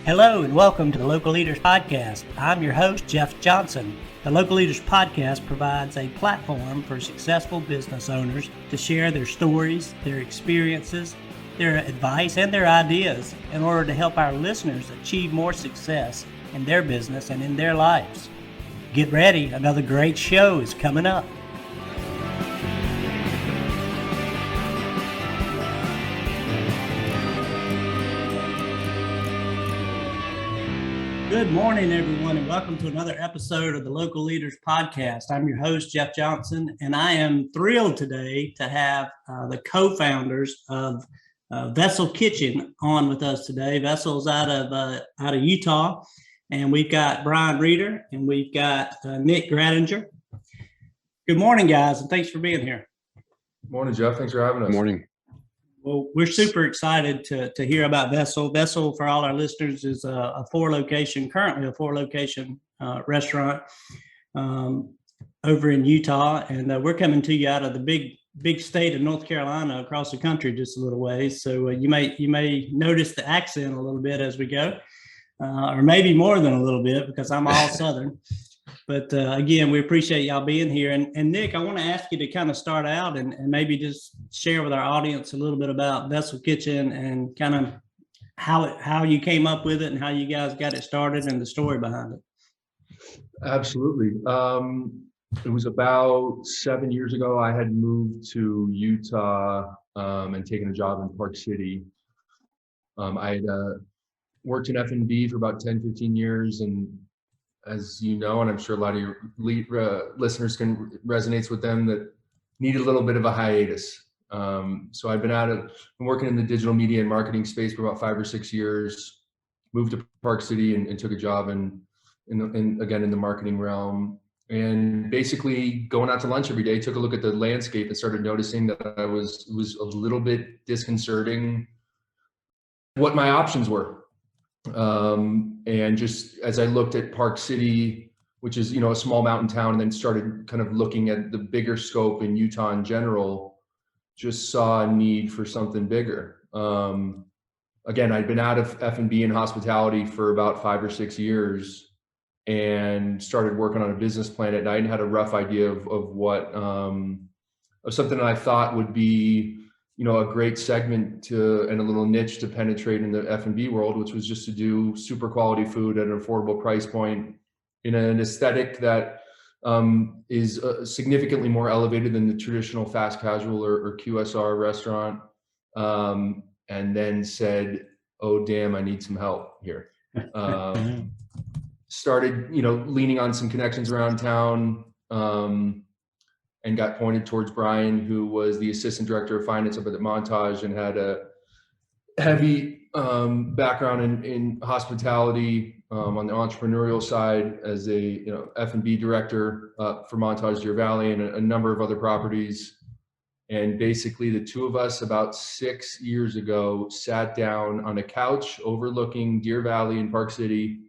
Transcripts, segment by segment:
Hello and welcome to the Local Leaders Podcast. I'm your host, Jeff Johnson. The Local Leaders Podcast provides a platform for successful business owners to share their stories, their experiences, their advice, and their ideas in order to help our listeners achieve more success in their business and in their lives. Get ready, another great show is coming up. Good morning, everyone, and welcome to another episode of the Local Leaders Podcast. I'm your host, Jeff Johnson, and I am thrilled today to have the co-founders of Vessl Kitchen on with us today. Vessel's out of Utah, and we've got Brian Reeder and we've got Nick Gradinger. Good morning, guys, and thanks for being here. Morning, Jeff. Thanks for having us. Good morning. Well, we're super excited to hear about Vessl. Vessl, for all our listeners, is currently a four location restaurant over in Utah. And we're coming to you out of the big state of North Carolina, across the country just a little ways. So you may notice the accent a little bit as we go, or maybe more than a little bit, because I'm all Southern. But again, we appreciate y'all being here. And Nick, I want to ask you to kind of start out and maybe just share with our audience a little bit about Vessl Kitchen and kind of how you came up with it and how you guys got it started and the story behind it. Absolutely. It was about 7 years ago. I had moved to Utah and taken a job in Park City. I had worked in F&B for about 10, 15 years. And as you know, and I'm sure a lot of your listeners can resonates with them, that need a little bit of a hiatus. So I've been working in the digital media and marketing space for about 5 or 6 years, moved to Park City and took a job in the marketing realm, and basically going out to lunch every day, took a look at the landscape and started noticing that it was a little bit disconcerting what my options were. And just as I looked at Park City, which is, a small mountain town, and then started kind of looking at the bigger scope in Utah in general, just saw a need for something bigger. Again, I'd been out of F&B and hospitality for about 5 or 6 years and started working on a business plan at night and had a rough idea of what, of something that I thought would be, a great segment and a little niche to penetrate in the F&B world, which was just to do super quality food at an affordable price point in an aesthetic that is significantly more elevated than the traditional fast casual or QSR restaurant. And then said, oh, damn, I need some help here. Started, leaning on some connections around town, and got pointed towards Brian, who was the assistant director of finance up at Montage and had a heavy background in hospitality on the entrepreneurial side as a F&B director for Montage Deer Valley and a number of other properties. And basically the two of us about 6 years ago sat down on a couch overlooking Deer Valley in Park City.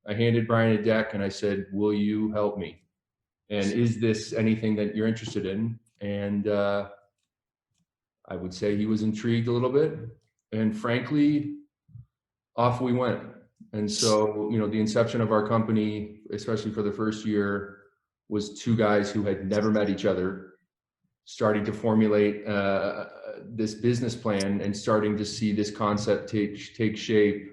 I handed Brian a deck and I said, will you help me? And is this anything that you're interested in? And I would say he was intrigued a little bit. And frankly, off we went. And so, the inception of our company, especially for the first year, was two guys who had never met each other, starting to formulate this business plan and starting to see this concept take shape,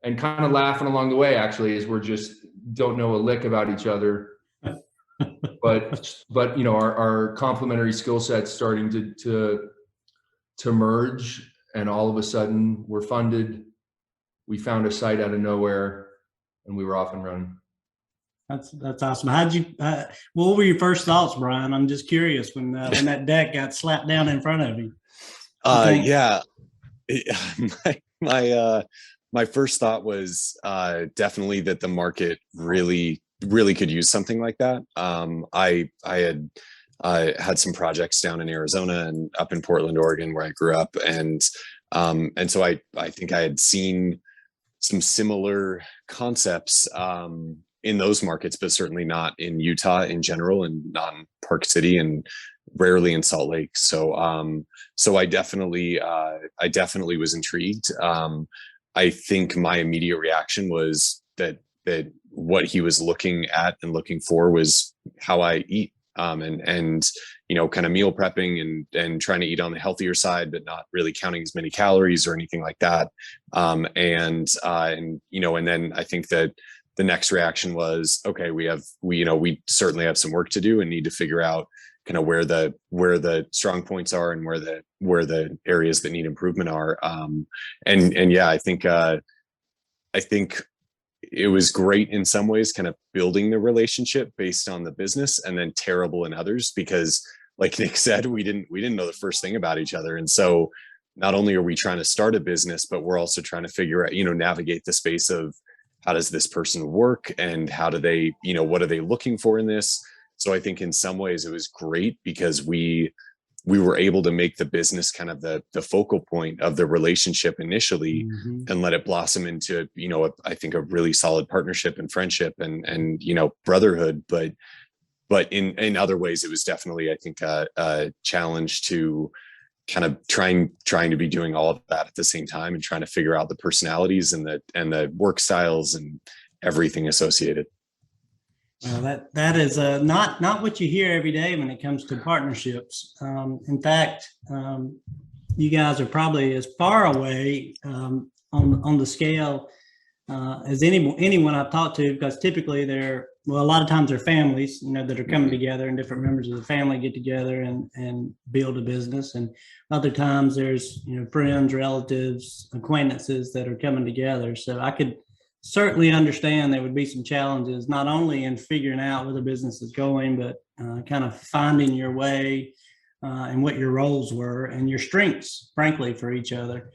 and kind of laughing along the way, actually, as we're just don't know a lick about each other. But our complementary skill sets starting to merge, and all of a sudden we're funded. We found a site out of nowhere, and we were off and running. That's awesome. What were your first thoughts, Brian? I'm just curious when that deck got slapped down in front of you. Yeah, my first thought was definitely that the market really could use something like that. I had some projects down in Arizona and up in Portland, Oregon, where I grew up, and so I think I had seen some similar concepts in those markets, but certainly not in Utah in general, and not in Park City. And rarely in Salt Lake. So so I definitely was intrigued. I think my immediate reaction was that what he was looking at and looking for was how I eat, and kind of meal prepping and trying to eat on the healthier side, but not really counting as many calories or anything like that. And then I think that the next reaction was, okay, we certainly have some work to do and need to figure out kind of where the strong points are and where the areas that need improvement are. And yeah, I think it was great in some ways, kind of building the relationship based on the business, and then terrible in others because, like Nick said, we didn't know the first thing about each other. And so not only are we trying to start a business, but we're also trying to figure out, navigate the space of how does this person work and how do they, what are they looking for in this? So I think in some ways it was great because we were able to make the business kind of the focal point of the relationship initially, and let it blossom into, I think a really solid partnership and friendship and brotherhood. But in other ways, it was definitely, I think, a challenge to kind of trying to be doing all of that at the same time and trying to figure out the personalities and the work styles and everything associated. Well, that is not what you hear every day when it comes to partnerships. In fact, you guys are probably as far away on the scale as anyone I've talked to, because typically a lot of times they're families, that are coming together, and different members of the family get together and build a business. And other times there's, friends, relatives, acquaintances that are coming together. So I could certainly understand there would be some challenges, not only in figuring out where the business is going, but kind of finding your way and what your roles were and your strengths, frankly, for each other.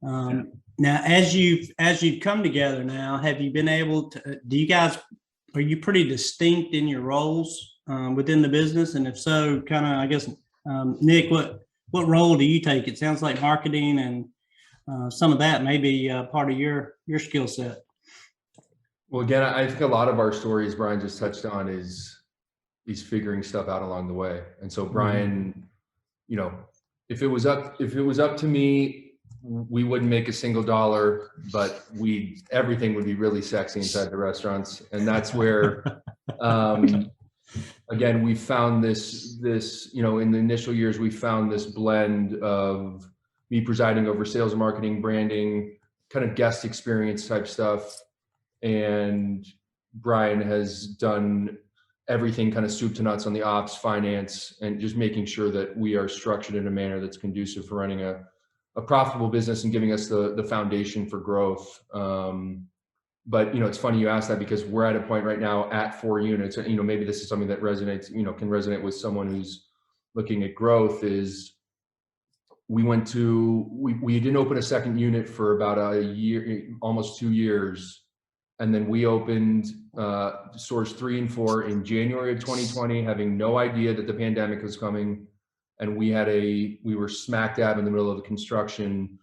Now, as you've come together now, have you been able to, are you pretty distinct in your roles within the business? And if so, kind of, I guess, Nick, what role do you take? It sounds like marketing and some of that may be part of your skill set. Well, again, I think a lot of our stories Brian just touched on is figuring stuff out along the way. And so Brian, if it was up to me, we wouldn't make a single dollar, but everything would be really sexy inside the restaurants. And that's where, again, we found this, in the initial years, we found this blend of me presiding over sales, marketing, branding, kind of guest experience type stuff. And Brian has done everything kind of soup to nuts on the ops, finance, and just making sure that we are structured in a manner that's conducive for running a profitable business and giving us the foundation for growth. But, it's funny you asked that, because we're at a point right now at 4 units, and, maybe this is something that resonates, can resonate with someone who's looking at growth. Is we didn't open a second unit for about a year, almost 2 years. And then we opened stores 3 and 4 in January of 2020, having no idea that the pandemic was coming. And we were smack dab in the middle of the construction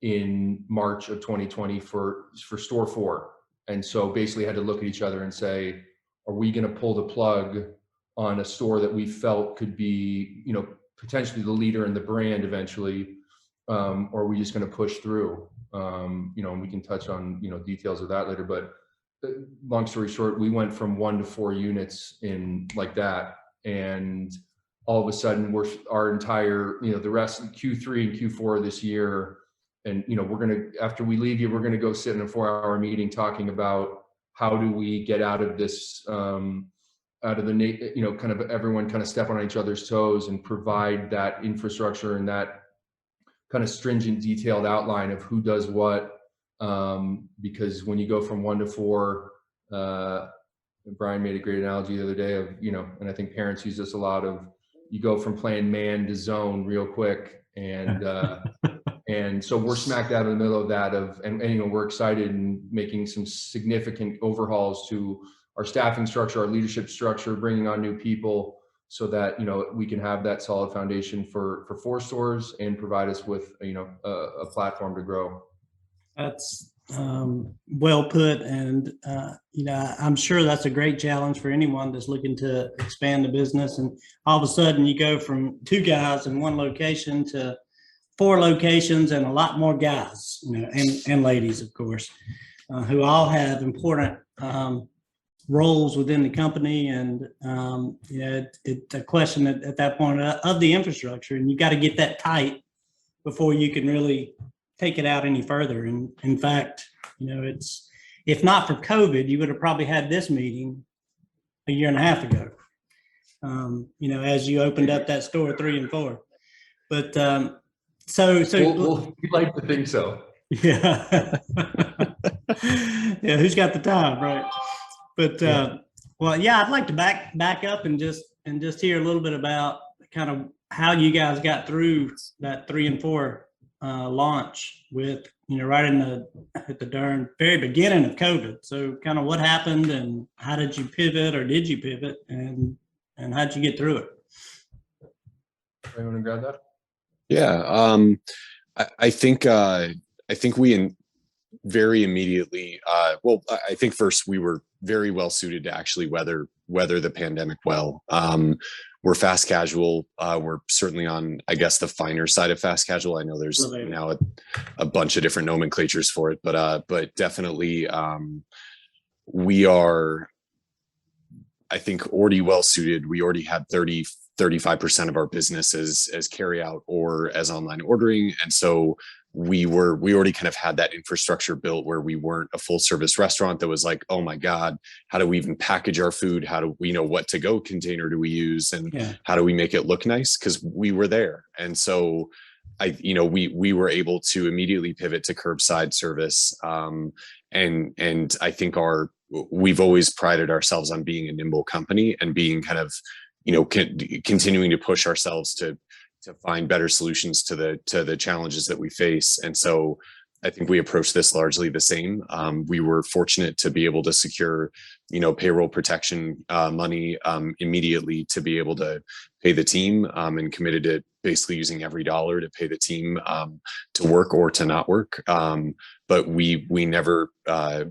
in March of 2020 for store 4. And so basically had to look at each other and say, are we going to pull the plug on a store that we felt could be, potentially the leader in the brand eventually, or are we just going to push through? And we can touch on, details of that later, but long story short, we went from 1 to 4 units in like that. And all of a sudden our entire, the rest of Q3 and Q4 this year. And, after we leave you, we're going to go sit in a 4-hour meeting talking about how do we get out of this, kind of everyone kind of step on each other's toes and provide that infrastructure and that kind of stringent, detailed outline of who does what. Because when you go from 1 to 4, Brian made a great analogy the other day of, and I think parents use this a lot, of you go from playing man to zone real quick. And, and so we're smack dab in the middle of that and we're excited and making some significant overhauls to our staffing structure, our leadership structure, bringing on new people, so that, we can have that solid foundation for 4 stores and provide us with, a platform to grow. That's well put. And, I'm sure that's a great challenge for anyone that's looking to expand the business. And all of a sudden you go from 2 guys in one location to 4 locations and a lot more guys, and ladies, of course, who all have important roles within the company. And, it's a question at that point of the infrastructure, and you got to get that tight before you can really take it out any further. And in fact, it's, if not for COVID, you would have probably had this meeting a year and a half ago, as you opened up that store 3 and 4. But We'd like to think so. yeah. Yeah, who's got the time, right? But well, yeah, I'd like to back up and just hear a little bit about kind of how you guys got through that 3 and 4 launch with, right at the darn very beginning of COVID. So kind of what happened, and how did you pivot, or did you pivot, and how'd you get through it? You want to grab that? Yeah, I think we very immediately. Well, I think first we were very well suited to actually weather the pandemic well. We're fast casual. We're certainly on, I guess, the finer side of fast casual. I know there's now a bunch of different nomenclatures for it, but definitely we are, I think, already well suited. We already had 35% of our business as carry out or as online ordering. And so we already kind of had that infrastructure built where we weren't a full service restaurant that was like, oh my God, how do we even package our food? How do we know what to go container do we use? And how do we make it look nice? Because we were there. And so we were able to immediately pivot to curbside service. And I think we've always prided ourselves on being a nimble company and being kind of, continuing to push ourselves to find better solutions to the challenges that we face. And so I think we approached this largely the same. We were fortunate to be able to secure, payroll protection money immediately to be able to pay the team, and committed to basically using every dollar to pay the team to work or to not work. But we never,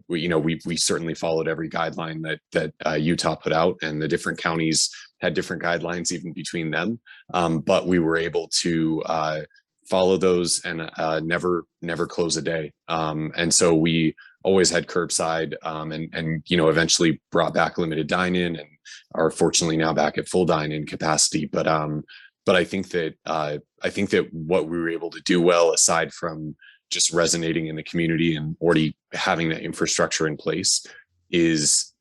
we certainly followed every guideline that Utah put out, and the different counties had different guidelines even between them. But we were able to follow those and never close a day. And so we always had curbside, and eventually brought back limited dine-in, and are fortunately now back at full dine-in capacity. But I think that what we were able to do well, aside from just resonating in the community and already having that infrastructure in place, is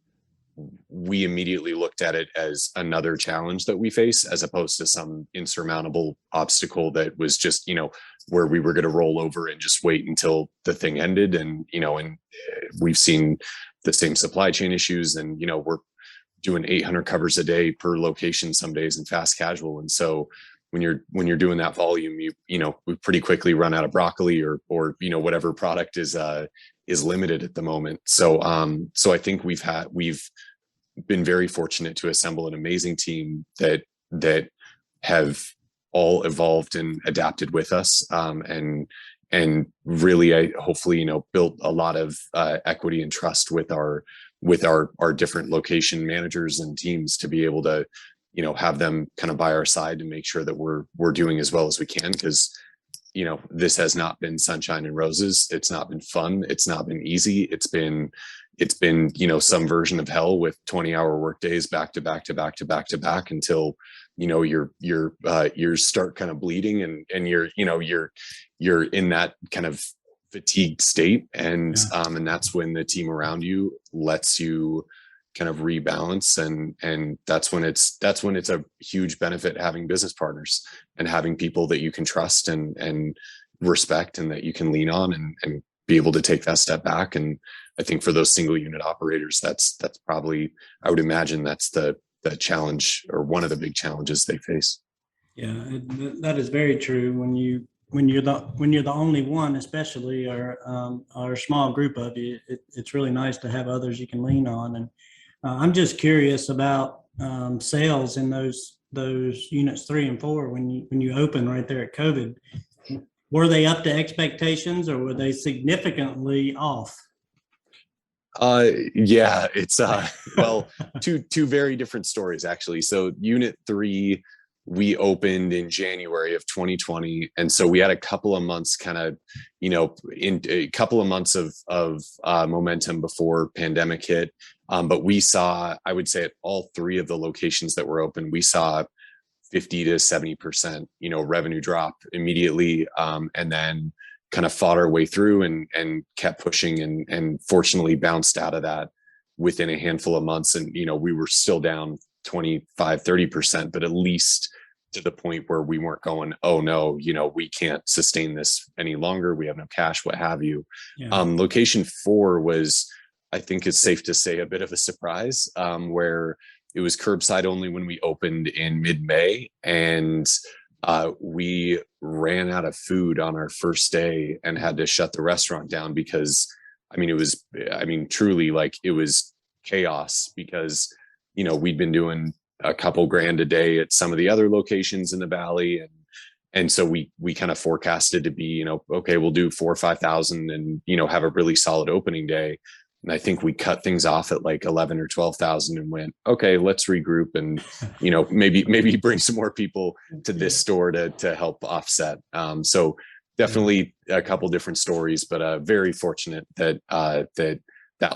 we immediately looked at it as another challenge that we face, as opposed to some insurmountable obstacle that was just, where we were going to roll over and just wait until the thing ended. And, and we've seen the same supply chain issues, and, we're doing 800 covers a day per location some days in fast casual. And so when you're doing that volume, we pretty quickly run out of broccoli or whatever product is limited at the moment. So I think we've been very fortunate to assemble an amazing team that have all evolved and adapted with us, and really, hopefully, built a lot of equity and trust with our different location managers and teams to be able to, have them kind of by our side to make sure that we're doing as well as we can. Because this has not been sunshine and roses. It's not been fun. It's not been easy. It's been some version of hell, with 20-hour work days back to back to back to back to back, until your ears start kind of bleeding, and you're in that kind of fatigued state. And and that's when the team around you lets you kind of rebalance, and that's when it's a huge benefit having business partners and having people that you can trust and respect, and that you can lean on and be able to take that step back. And I think for those single unit operators, that's probably, I would imagine, that's the challenge, or one of the big challenges they face. Yeah, that is very true. When you're the only one, especially, or a small group of you, it's really nice to have others you can lean on. And I'm just curious about sales in those units 3 and 4 when you open right there at COVID. were they up to expectations or were they significantly off? Yeah, it's well, two very different stories actually. So unit 3, we opened in January of 2020, and so we had a couple of months kind of, in a couple of months of momentum before pandemic hit. But we saw, I would say, at all 3 of the locations that were open, we saw 50 to 70%, revenue drop immediately, and then kind of fought our way through and kept pushing and fortunately bounced out of that within a handful of months. And, we were still down 25, 30%, but at least to the point where we weren't going, oh no, we can't sustain this any longer. We have no cash, what have you. Yeah. Location 4 was, I think it's safe to say, a bit of a surprise, where it was curbside only when we opened in mid-May, and we ran out of food on our first day and had to shut the restaurant down because, truly, like, it was chaos because, we'd been doing a couple grand a day at some of the other locations in the Valley. And so we kind of forecasted to be, okay, we'll do 4,000 or 5,000 and, have a really solid opening day. And I think we cut things off at like 11 or 12,000 and went, okay, let's regroup and, maybe bring some more people to this store to help offset. So definitely a couple different stories, but very fortunate that that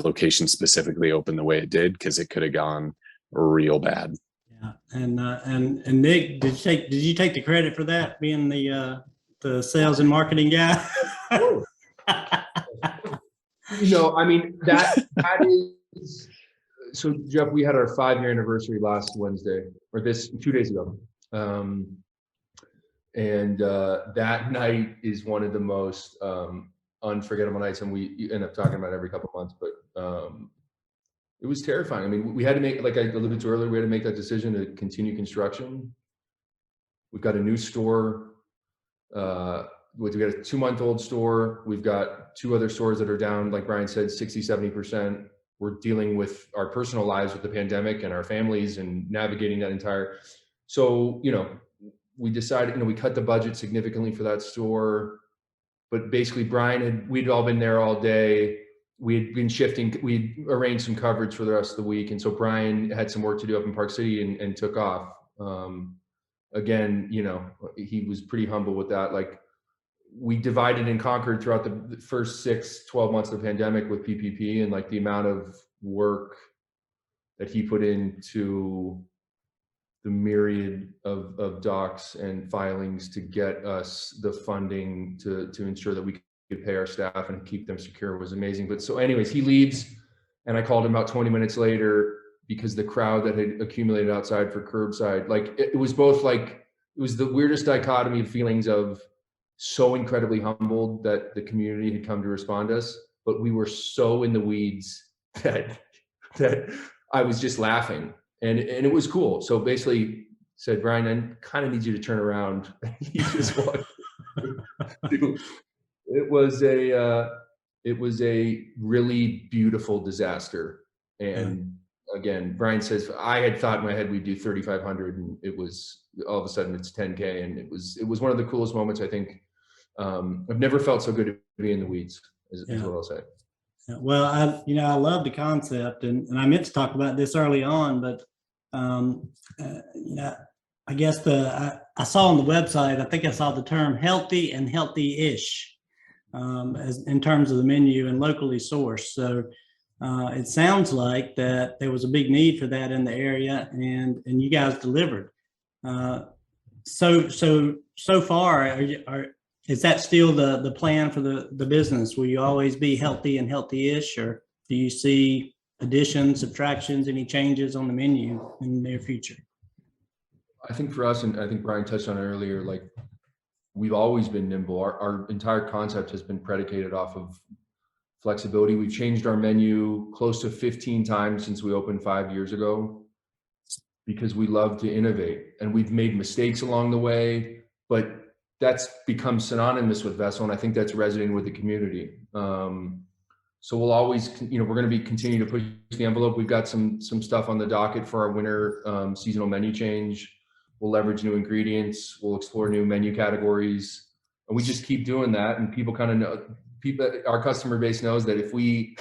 location specifically opened the way it did, because it could have gone real bad. Yeah, and Nick, did you take the credit for that, being the sales and marketing guy? That is, so Jeff, we had our 5-year anniversary last Wednesday, or 2 days ago. And that night is one of the most unforgettable nights, and we end up talking about it every couple of months, but it was terrifying. I mean, we had to make, like I alluded to earlier, we had to make that decision to continue construction. We've got a new store. We've got a 2-month-old store. We've got 2 other stores that are down, like Brian said, 60, 70%. We're dealing with our personal lives with the pandemic and our families and navigating that entire. So, we decided, we cut the budget significantly for that store. But basically, we'd all been there all day. We had been shifting, we'd arranged some coverage for the rest of the week. And so Brian had some work to do up in Park City and took off. Again, he was pretty humble with that. Like, we divided and conquered throughout the first 6-12 months of the pandemic with PPP, and like the amount of work that he put into the myriad of docs and filings to get us the funding to ensure that we could pay our staff and keep them secure was amazing. But so anyways, he leaves, and I called him about 20 minutes later because the crowd that had accumulated outside for curbside, like it was both like, it was the weirdest dichotomy of feelings of so incredibly humbled that the community had come to respond to us, but we were so in the weeds that I was just laughing, and it was cool. So basically said, Brian, I kind of need you to turn around. He just walked. It was a really beautiful disaster. And again, Brian says, I had thought in my head we'd do 3,500, and it was all of a sudden it's 10K. And it was one of the coolest moments, I think. I've never felt so good to be in the weeds, is what I'll say. Yeah, well, I love the concept, and I meant to talk about this early on, but I guess I saw on the website, I think I saw the term healthy and healthy-ish as in terms of the menu and locally sourced. So it sounds like that there was a big need for that in the area, and you guys delivered. So far, is that still the plan for the business? Will you always be healthy and healthy-ish, or do you see additions, subtractions, any changes on the menu in the near future? I think for us, and I think Brian touched on it earlier, like, we've always been nimble. Our entire concept has been predicated off of flexibility. We've changed our menu close to 15 times since we opened 5 years ago, because we love to innovate, and we've made mistakes along the way, but that's become synonymous with Vessl, and I think that's resonating with the community. So we'll always, we're going to be continuing to push the envelope. We've got some stuff on the docket for our winter seasonal menu change. We'll leverage new ingredients. We'll explore new menu categories. And we just keep doing that. And people kind of know, our customer base knows that if we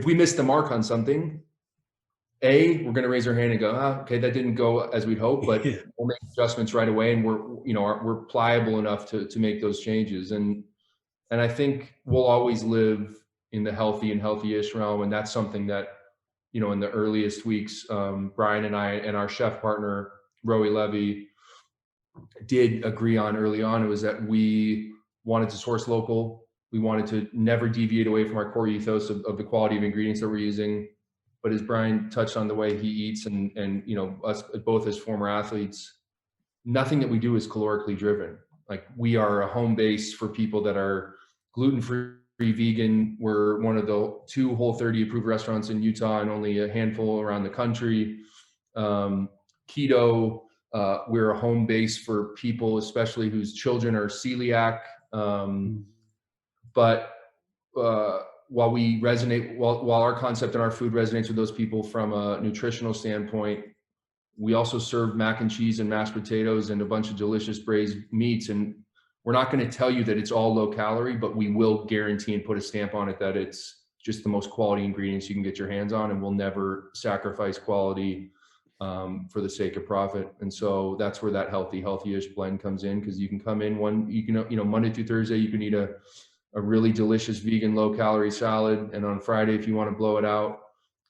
miss the mark on something, we're going to raise our hand and go, okay, that didn't go as we'd hope, but we'll make adjustments right away. And we're pliable enough to make those changes. And I think we'll always live in the healthy and healthy-ish realm. And that's something that, in the earliest weeks, Brian and I and our chef partner, Rowie Levy, did agree on early on. It was that we wanted to source local. We wanted to never deviate away from our core ethos of the quality of ingredients that we're using. But as Brian touched on the way he eats and us both as former athletes, nothing that we do is calorically driven. Like, we are a home base for people that are gluten-free, vegan. We're one of the 2 Whole30 approved restaurants in Utah and only a handful around the country. Keto, we're a home base for people, especially whose children are celiac. But while we resonate, while our concept and our food resonates with those people from a nutritional standpoint, we also serve mac and cheese and mashed potatoes and a bunch of delicious braised meats. And we're not going to tell you that it's all low calorie, but we will guarantee and put a stamp on it that it's just the most quality ingredients you can get your hands on, and we'll never sacrifice quality for the sake of profit. And so that's where that healthy-ish blend comes in, because you can come in Monday through Thursday, you can eat a really delicious vegan low calorie salad. And on Friday, if you want to blow it out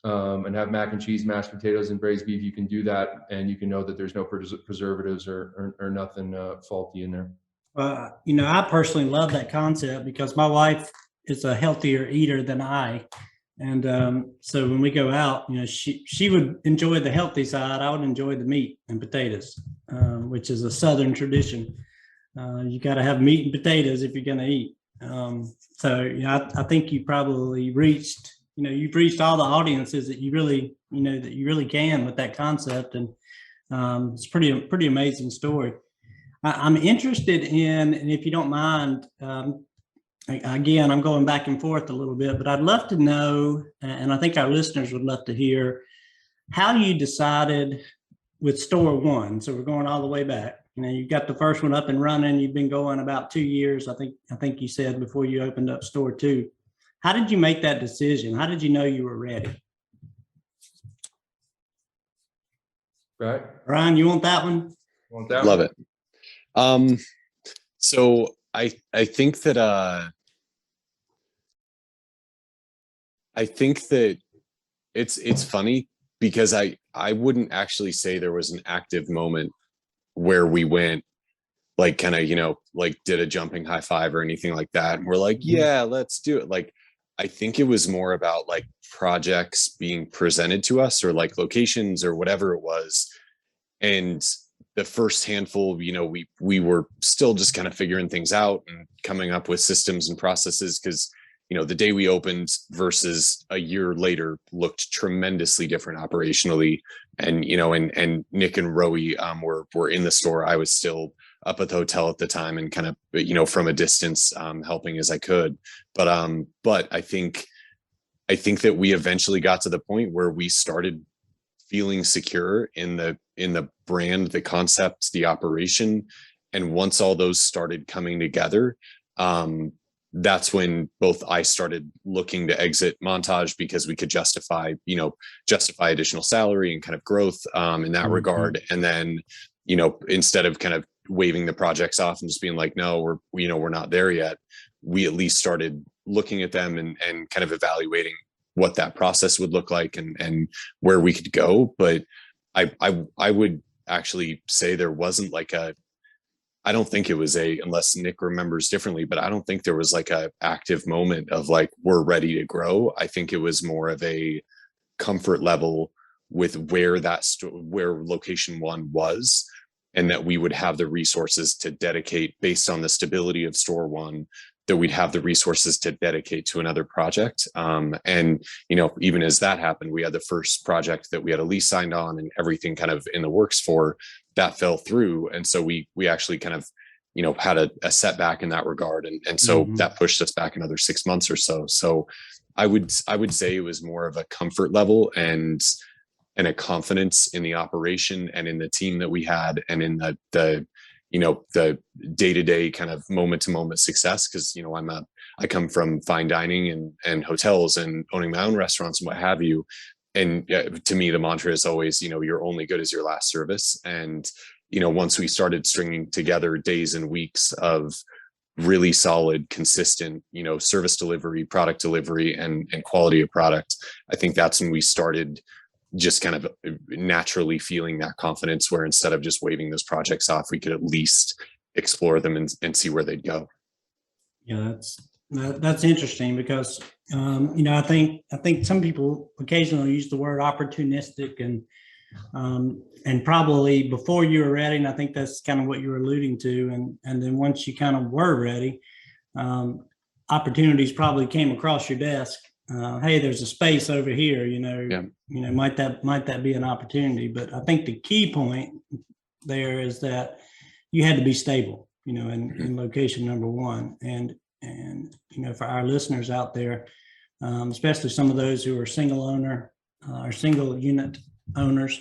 and have mac and cheese, mashed potatoes, and braised beef, you can do that. And you can know that there's no preservatives or nothing faulty in there. I personally love that concept because my wife is a healthier eater than I. And so when we go out, she would enjoy the healthy side. I would enjoy the meat and potatoes, which is a Southern tradition. You got to have meat and potatoes if you're going to eat. I think you probably reached, you've reached all the audiences that you really can with that concept. And it's pretty amazing story. I'm interested in, and if you don't mind, again, I'm going back and forth a little bit, but I'd love to know, and I think our listeners would love to hear, how you decided with store 1. So we're going all the way back. You've got the first one up and running. You've been going about 2 years, I think you said, before you opened up store 2. How did you make that decision? How did you know you were ready? Right. Brian, you want that one? Love it. So I think that it's funny because I wouldn't actually say there was an active moment where we went like kind of, like did a jumping high five or anything like that. And we're like, yeah, let's do it. Like, I think it was more about like projects being presented to us or like locations or whatever it was. And the first handful, we were still just kind of figuring things out and coming up with systems and processes, because the day we opened versus a year later looked tremendously different operationally. And and Nick and Rowie were in the store. I was still up at the hotel at the time and kind of from a distance helping as I could. But I think that we eventually got to the point where we started feeling secure in the brand, the concept, the operation. And once all those started coming together, that's when both I started looking to exit Montage, because we could justify additional salary and kind of growth in that regard. And then, instead of kind of waving the projects off and just being like, no, we're not there yet, we at least started looking at them and kind of evaluating what that process would look like and where we could go. But I would actually say there wasn't like I don't think it was unless Nick remembers differently, but I don't think there was like a active moment of like, we're ready to grow. I think it was more of a comfort level with where where location 1 was, and that we would have the resources to dedicate based on the stability of store 1, that we'd have the resources to dedicate to another project. And, even as that happened, we had the first project that we had a lease signed on and everything kind of in the works for, that fell through. And so we actually kind of, had a setback in that regard. And so that pushed us back another 6 months or so. So I would say it was more of a comfort level and a confidence in the operation and in the team that we had and in the the day-to-day kind of moment-to-moment success. Because I come from fine dining and hotels and owning my own restaurants and what have you. And to me, the mantra is always, you're only good as your last service. And once we started stringing together days and weeks of really solid, consistent, service delivery, product delivery, and quality of product, I think that's when we started just kind of naturally feeling that confidence, where instead of just waving those projects off, we could at least explore them and see where they'd go. Yeah, that's interesting, because I think some people occasionally use the word opportunistic, and probably before you were ready, and I think that's kind of what you were alluding to, and then once you kind of were ready, opportunities probably came across your desk. Hey, there's a space over here, might that be an opportunity? But I think the key point there is that you had to be stable, in location number one. And for our listeners out there, especially some of those who are single owner or single unit owners,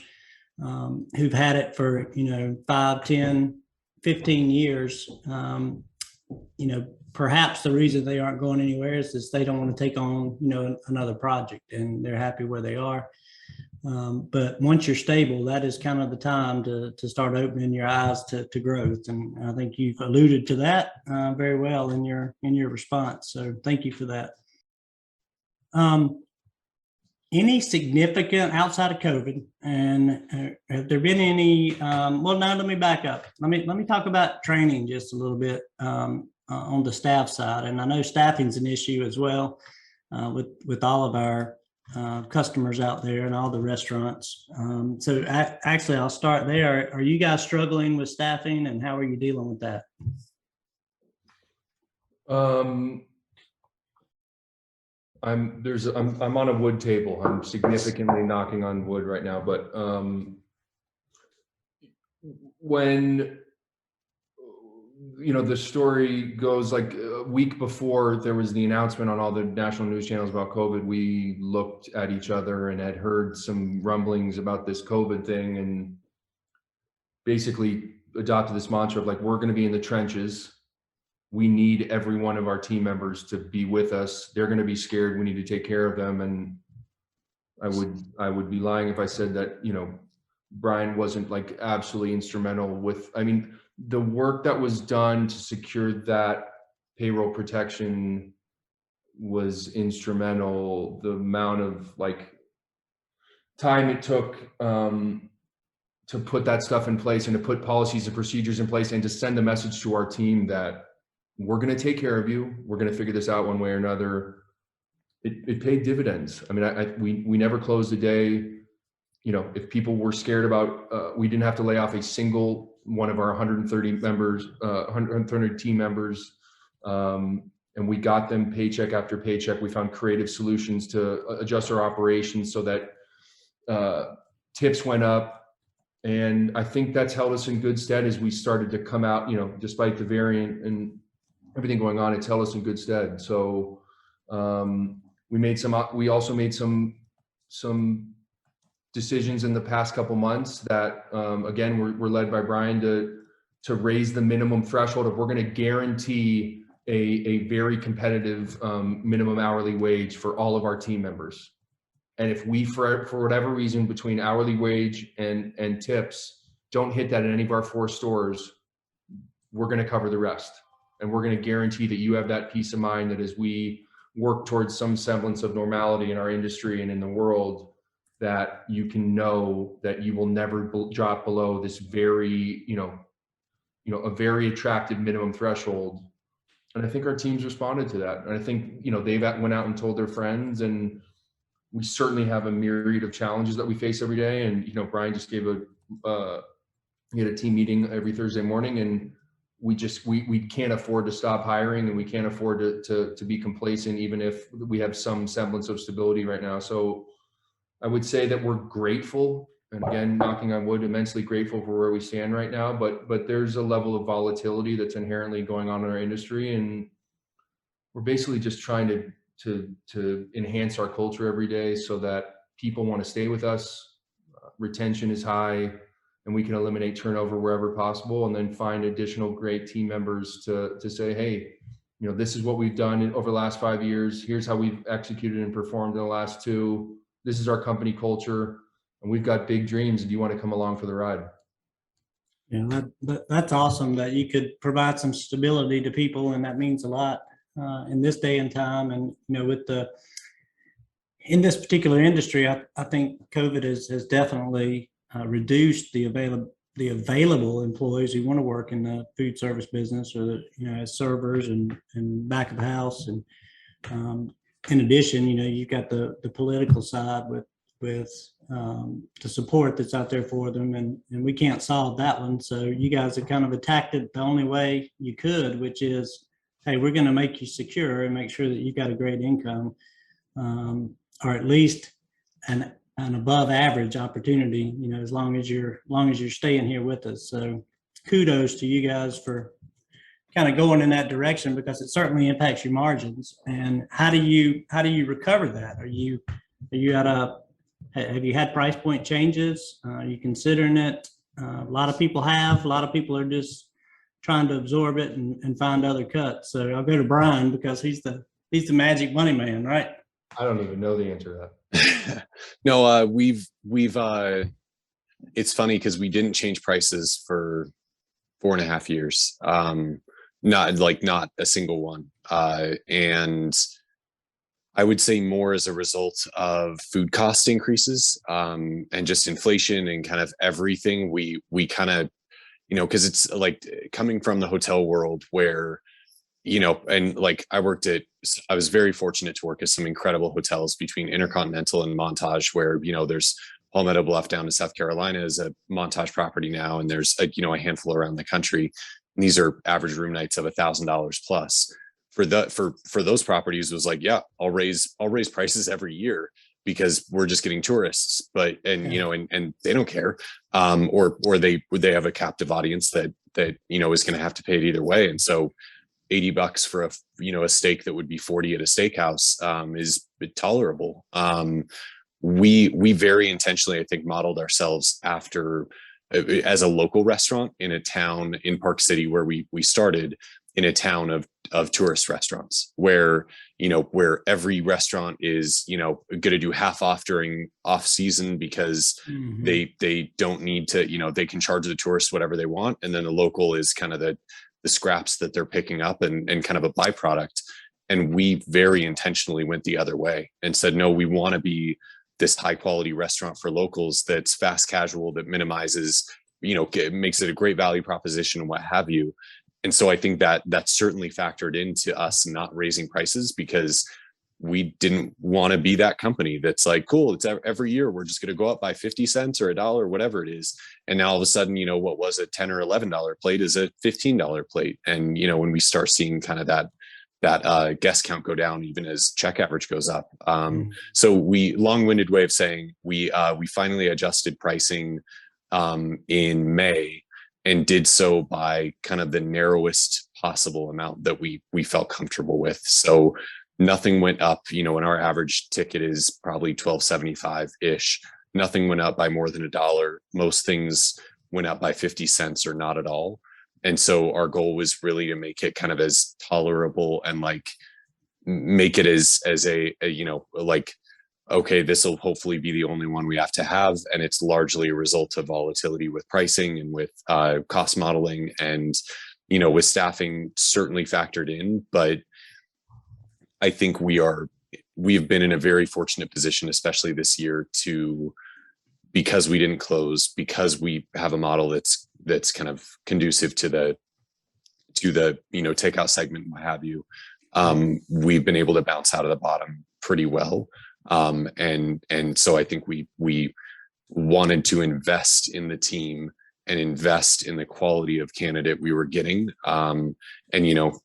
who've had it for, 5, 10, 15 years, perhaps the reason they aren't going anywhere is they don't want to take on, another project, and they're happy where they are. But once you're stable, that is kind of the time to start opening your eyes to growth. And I think you've alluded to that very well in your response. So thank you for that. Any significant, outside of COVID, and have there been any, well, now let me back up. Let me talk about training just a little bit on the staff side. And I know staffing is an issue as well with all of our customers out there and all the restaurants. So actually, I'll start there. Are you guys struggling with staffing, and how are you dealing with that? I'm on a wood table. I'm significantly knocking on wood right now, but when the story goes, like a week before there was the announcement on all the national news channels about COVID, we looked at each other and had heard some rumblings about this COVID thing, and basically adopted this mantra of like, we're going to be in the trenches. We need every one of our team members to be with us. They're going to be scared. We need to take care of them. And I would be lying if I said that, Brian wasn't like absolutely instrumental with, the work that was done to secure that payroll protection was instrumental. The amount of like time it took to put that stuff in place, and to put policies and procedures in place, and to send a message to our team that we're going to take care of you. We're going to figure this out one way or another. It paid dividends. We never closed a day. If people were scared about, we didn't have to lay off a single one of our 130 members, 130 team members. And we got them paycheck after paycheck. We found creative solutions to adjust our operations so that tips went up. And I think that's held us in good stead as we started to come out, despite the variant and everything going on, it's held us in good stead. So we also made some decisions in the past couple months that, again, we're led by Brian to raise the minimum threshold of, we're going to guarantee a very competitive minimum hourly wage for all of our team members. And if we, for whatever reason, between hourly wage and tips, don't hit that in any of our 4 stores, we're going to cover the rest. And we're going to guarantee that you have that peace of mind that as we work towards some semblance of normality in our industry and in the world, that you can know that you will never drop below this very, a very attractive minimum threshold. And I think our teams responded to that. And I think, they went out and told their friends, and we certainly have a myriad of challenges that we face every day. And, Brian just gave he had a team meeting every Thursday morning, and we can't afford to stop hiring, and we can't afford to be complacent, even if we have some semblance of stability right now. So I would say that we're grateful, and again, knocking on wood, immensely grateful for where we stand right now, but there's a level of volatility that's inherently going on in our industry. And we're basically just trying to enhance our culture every day so that people want to stay with us. Retention is high. and we can eliminate turnover wherever possible, and then find additional great team members to say, hey, this is what we've done over the last 5 years. Here's how we've executed and performed in the last 2. This is our company culture, and we've got big dreams. Do you want to come along for the ride? Yeah, that's awesome that you could provide some stability to people, and that means a lot in this day and time. And in this particular industry, I think COVID has definitely reduced the available employees who want to work in the food service business, or as servers and back of the house. And in addition, you've got the political side with the support that's out there for them, and we can't solve that one. So you guys have kind of attacked it the only way you could, which is, hey, we're going to make you secure and make sure that you've got a great income, or at least an above average opportunity, as long as you're staying here with us. So kudos to you guys for kind of going in that direction, because it certainly impacts your margins. And how do you recover that? Have you had price point changes? Are you considering it? A lot of people have. A lot of people are just trying to absorb it and find other cuts. So I'll go to Brian, because he's the magic money man, right? I don't even know the answer to that. No, we've it's funny because we didn't change prices for 4.5 years. Not a single one. And I would say more as a result of food cost increases, and just inflation and kind of everything. We kind of, because it's like coming from the hotel world where, and like I was very fortunate to work at some incredible hotels between Intercontinental and Montage, where, there's Palmetto Bluff down in South Carolina is a Montage property now. And there's a handful around the country. And these are average room nights of $1,000 plus. For those properties, it was like, yeah, I'll raise prices every year because we're just getting tourists, and they don't care. Or they have a captive audience that is going to have to pay it either way. And so $80 for a steak that would be 40 at a steakhouse is tolerable. We very intentionally, I think, modeled ourselves after, as a local restaurant in a town in Park City where we started, in a town of tourist restaurants, where every restaurant is going to do half off during off season because they don't need to, they can charge the tourists whatever they want, and then the local is kind of the scraps that they're picking up and kind of a byproduct. And we very intentionally went the other way and said, no, we want to be this high quality restaurant for locals that's fast casual, that minimizes, makes it a great value proposition and what have you. And so I think that certainly factored into us not raising prices, because we didn't want to be that company that's like, cool, it's every year we're just going to go up by 50 cents or $1 or whatever it is. And now all of a sudden, what was a $10 or $11 plate is a $15 plate. And, when we start seeing kind of that guest count go down, even as check average goes up. So long-winded way of saying, we finally adjusted pricing in May, and did so by kind of the narrowest possible amount that we felt comfortable with. So nothing went up, and our average ticket is probably $12.75 ish. Nothing went up by more than $1. Most things went up by 50 cents or not at all. And so our goal was really to make it kind of as tolerable and like make it as a like, okay, this will hopefully be the only one we have to have. And it's largely a result of volatility with pricing and with cost modeling, and, with staffing certainly factored in. But I think we have been in a very fortunate position, especially this year, because we didn't close, because we have a model that's kind of conducive to the takeout segment and what have you. We've been able to bounce out of the bottom pretty well. And so I think we wanted to invest in the team and invest in the quality of candidate we were getting. And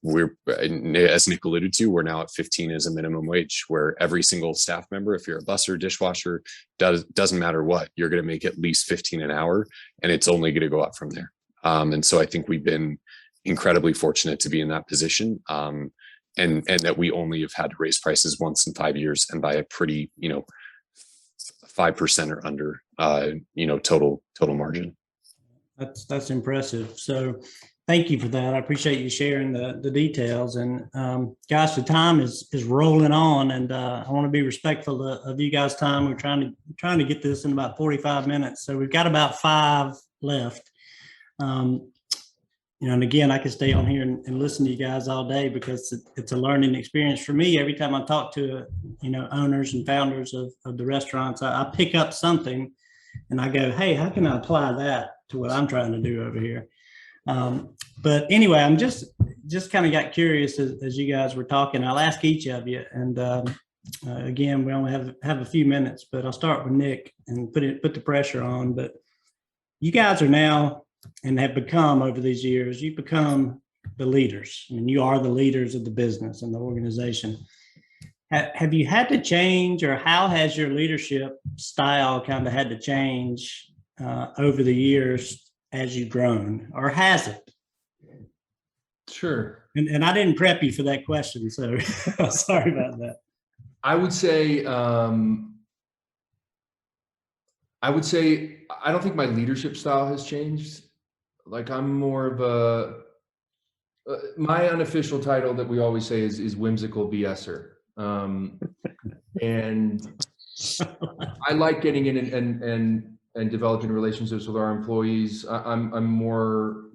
we're, as Nick alluded to, we're now at 15 as a minimum wage, where every single staff member, if you're a busser, dishwasher, doesn't matter what, you're going to make at least 15 an hour, and it's only going to go up from there. And so I think we've been incredibly fortunate to be in that position. And that we only have had to raise prices once in 5 years, and by a pretty, 5% or under, total margin. That's impressive. So thank you for that. I appreciate you sharing the details. And guys, the time is rolling on, and I want to be respectful of you guys' time. We're trying to get this in about 45 minutes. So we've got about 5 left. And again, I could stay on here and listen to you guys all day, because it's a learning experience for me. Every time I talk to, owners and founders of the restaurants, I pick up something and I go, hey, how can I apply that to what I'm trying to do over here? But anyway, I'm just kind of got curious as you guys were talking. I'll ask each of you. And again, we only have a few minutes, but I'll start with Nick and put the pressure on. But you guys are now, and have become over these years, you've become the leaders. I mean, you are the leaders of the business and the organization. Have you had to change, or how has your leadership style kind of had to change over the years as you've grown, or has it? Sure. And I didn't prep you for that question, so sorry about that. I would say I don't think my leadership style has changed. Like, I'm more of my unofficial title that we always say is whimsical BSer. And I like getting in and developing relationships with our employees. I'm more,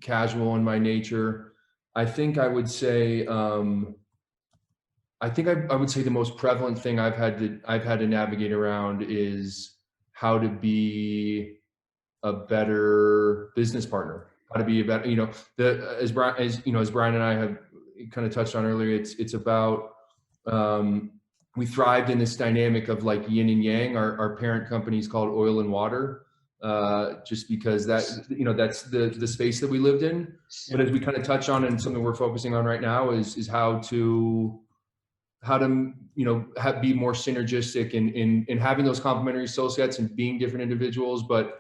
casual in my nature. I think I would say, I would say the most prevalent thing I've had to navigate around is how to be a better business partner, how to be a better, as Brian and I have kind of touched on earlier, it's about, we thrived in this dynamic of like yin and yang. Our parent company is called Oil and Water, just because that's the space that we lived in. But as we kind of touch on, and something we're focusing on right now is how to be more synergistic in having those complementary skill sets and being different individuals, but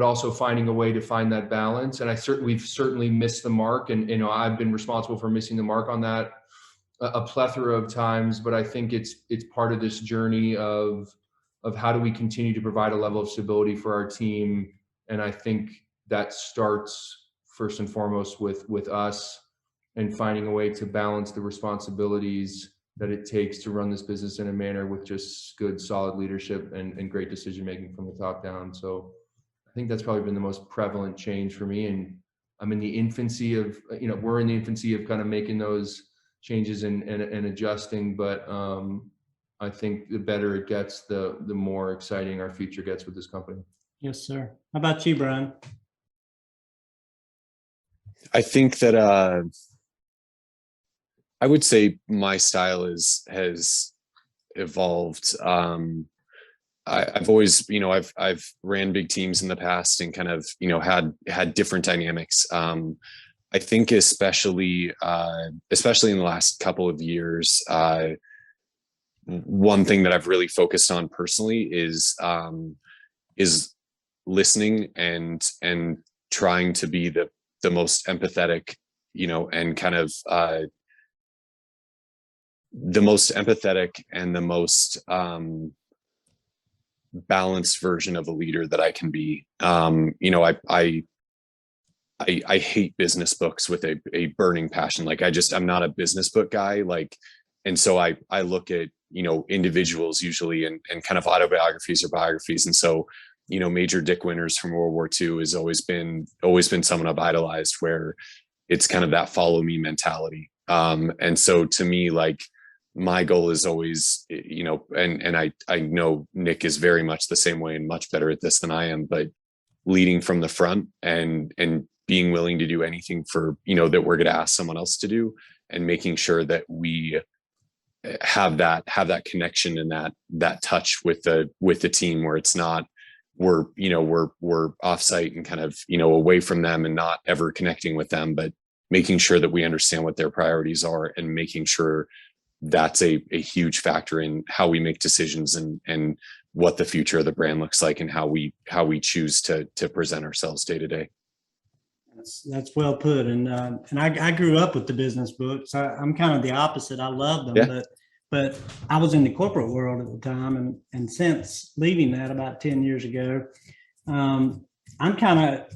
also finding a way to find that balance. And we've certainly missed the mark, and I've been responsible for missing the mark on that a plethora of times. But I think it's part of this journey of how do we continue to provide a level of stability for our team. And I think that starts first and foremost with us, and finding a way to balance the responsibilities that it takes to run this business in a manner with just good, solid leadership and great decision-making from the top down. So I think that's probably been the most prevalent change for me. And I'm in the infancy of, we're in the infancy of kind of making those changes and adjusting. But I think the better it gets, the more exciting our future gets with this company. Yes, sir. How about you, Brian? I think that I would say my style has evolved. I've always, I've ran big teams in the past and kind of, had different dynamics. I think especially in the last couple of years, one thing that I've really focused on personally is listening and trying to be the most empathetic, and kind of the most empathetic and the most balanced version of a leader that I can be. I hate business books with a burning passion. Like, I'm not a business book guy. Like, and so I look at, individuals usually and kind of autobiographies or biographies. And so, Major Dick Winters from World War II has always been someone I've idolized, where it's kind of that follow me mentality. And so to me, like, my goal is always, and I know Nick is very much the same way and much better at this than I am, but leading from the front and being willing to do anything for, that we're going to ask someone else to do, and making sure that we have that connection and that touch with the team, where it's not, we're offsite and kind of, away from them and not ever connecting with them, but making sure that we understand what their priorities are, and making sure that's a huge factor in how we make decisions and what the future of the brand looks like, and how we choose to present ourselves day to day. That's well put. And I grew up with the business books. I'm kind of the opposite. I love them, yeah. but I was in the corporate world at the time. And since leaving that about 10 years ago, I'm kind of,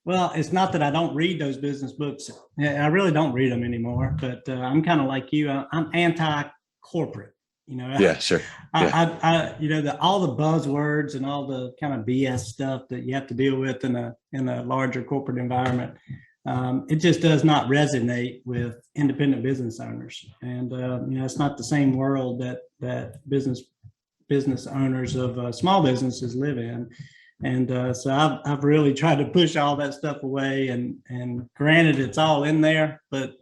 well, it's not that I don't read those business books. I really don't read them anymore, but I'm kind of like you. I'm anti-corporate, you know. Yeah, sure. Yeah. You know, all the buzzwords and all the kind of BS stuff that you have to deal with in a larger corporate environment. It just does not resonate with independent business owners, and you know, it's not the same world that business owners of small businesses live in. And so I've really tried to push all that stuff away, and granted, it's all in there, but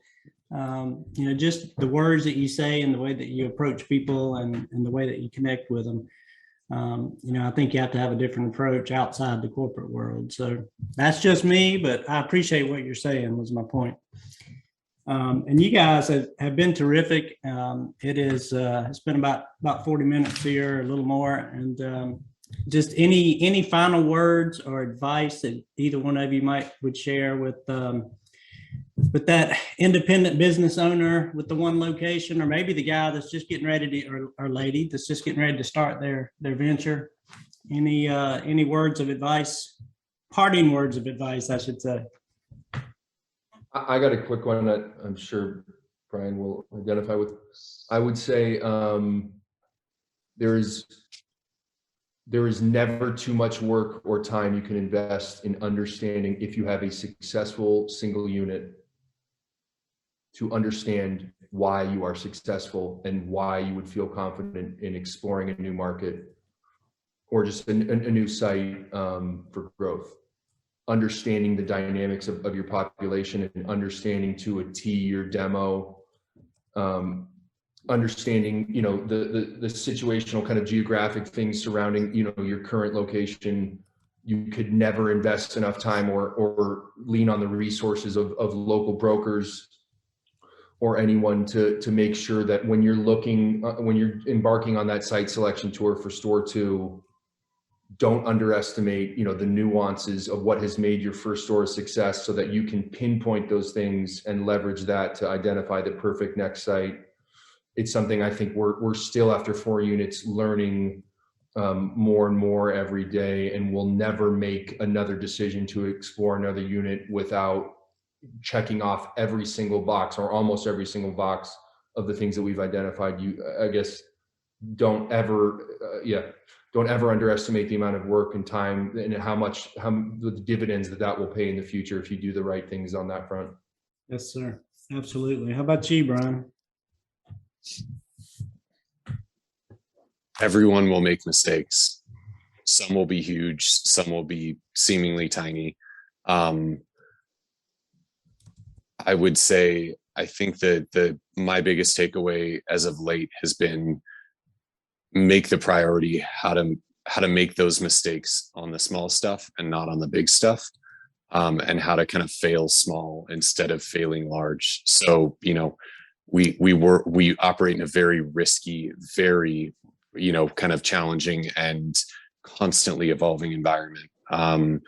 you know, just the words that you say and the way that you approach people and the way that you connect with them. You know, I think you have to have a different approach outside the corporate world. So that's just me, but I appreciate what you're saying, was my point. And you guys have been terrific. It's been about 40 minutes here, a little more. And just any final words or advice that either one of you would share with that independent business owner with the one location, or maybe the guy that's just getting ready to, or lady that's just getting ready to start their venture. Any words of advice, parting words of advice, I should say. I got a quick one that I'm sure Brian will identify with. I would say there is never too much work or time you can invest in understanding, if you have a successful single unit, to understand why you are successful and why you would feel confident in exploring a new market or just a new site for growth. Understanding the dynamics of your population and understanding to a T your demo, understanding, you know, the situational kind of geographic things surrounding, you know, your current location. You could never invest enough time or lean on the resources of local brokers or anyone to make sure that when you're embarking on that site selection tour for store 2, don't underestimate, you know, the nuances of what has made your first store a success, so that you can pinpoint those things and leverage that to identify the perfect next site. It's something I think we're still, after 4 units, learning more and more every day, and we'll never make another decision to explore another unit without checking off every single box, or almost every single box, of the things that we've identified. I guess, don't ever underestimate the amount of work and time and how the dividends that will pay in the future if you do the right things on that front. Yes, sir. Absolutely. How about you, Brian? Everyone will make mistakes. Some will be huge, some will be seemingly tiny. I would say, I think that my biggest takeaway as of late has been, make the priority how to make those mistakes on the small stuff and not on the big stuff, and how to kind of fail small instead of failing large. So, you know, we operate in a very risky, very, you know, kind of challenging and constantly evolving environment. And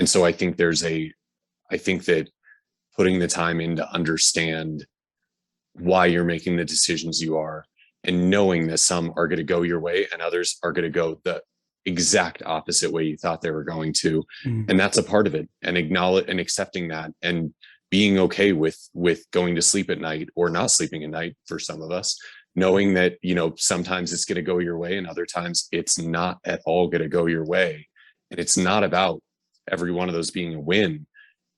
so I think that putting the time in to understand why you're making the decisions you are, and knowing that some are going to go your way and others are going to go the exact opposite way you thought they were going to. And that's a part of it, and acknowledge and accepting that, and being okay with going to sleep at night or not sleeping at night for some of us, knowing that, you know, sometimes it's going to go your way and other times it's not at all going to go your way. And it's not about every one of those being a win.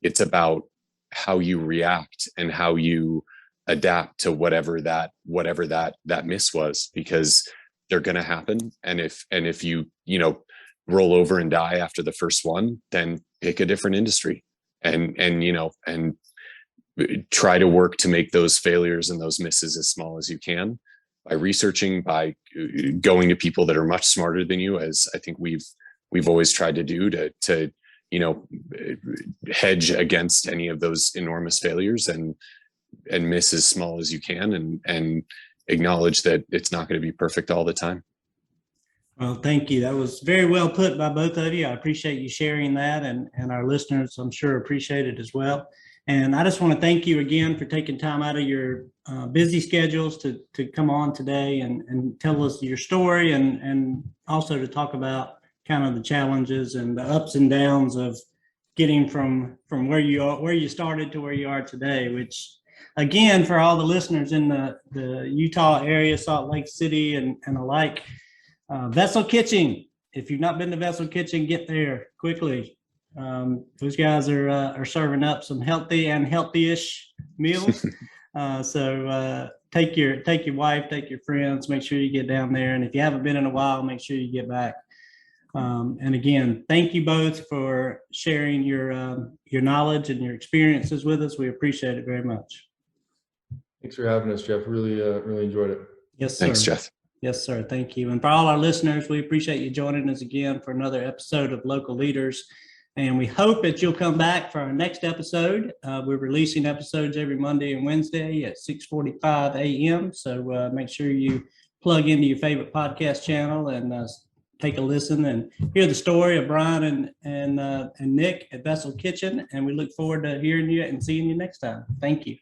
It's about how you react and how you adapt to whatever that miss was, because they're going to happen. And if you know, roll over and die after the first one, then pick a different industry and you know, and try to work to make those failures and those misses as small as you can, by researching, by going to people that are much smarter than you, as I think we've always tried to do, to you know, hedge against any of those enormous failures, and miss as small as you can, and acknowledge that it's not going to be perfect all the time. Well, thank you. That was very well put by both of you. I appreciate you sharing that, and our listeners, I'm sure, appreciate it as well. And I just want to thank you again for taking time out of your busy schedules to come on today and tell us your story, and also to talk about kind of the challenges and the ups and downs of getting from where you started to where you are today, which again, for all the listeners in the Utah area, Salt Lake City and alike, Vessl Kitchen. If you've not been to Vessl Kitchen, get there quickly. Those guys are serving up some healthy and healthyish meals. So take your wife, take your friends, make sure you get down there. And if you haven't been in a while, make sure you get back. And again, thank you both for sharing your knowledge and your experiences with us. We appreciate it very much. Thanks for having us, Jeff. Really enjoyed it. Yes, sir. Thanks, Jeff. Yes, sir. Thank you. And for all our listeners, we appreciate you joining us again for another episode of Local Leaders. And we hope that you'll come back for our next episode. We're releasing episodes every Monday and Wednesday at 6:45 a.m. So make sure you plug into your favorite podcast channel and take a listen and hear the story of Brian and Nick at Vessl Kitchen. And we look forward to hearing you and seeing you next time. Thank you.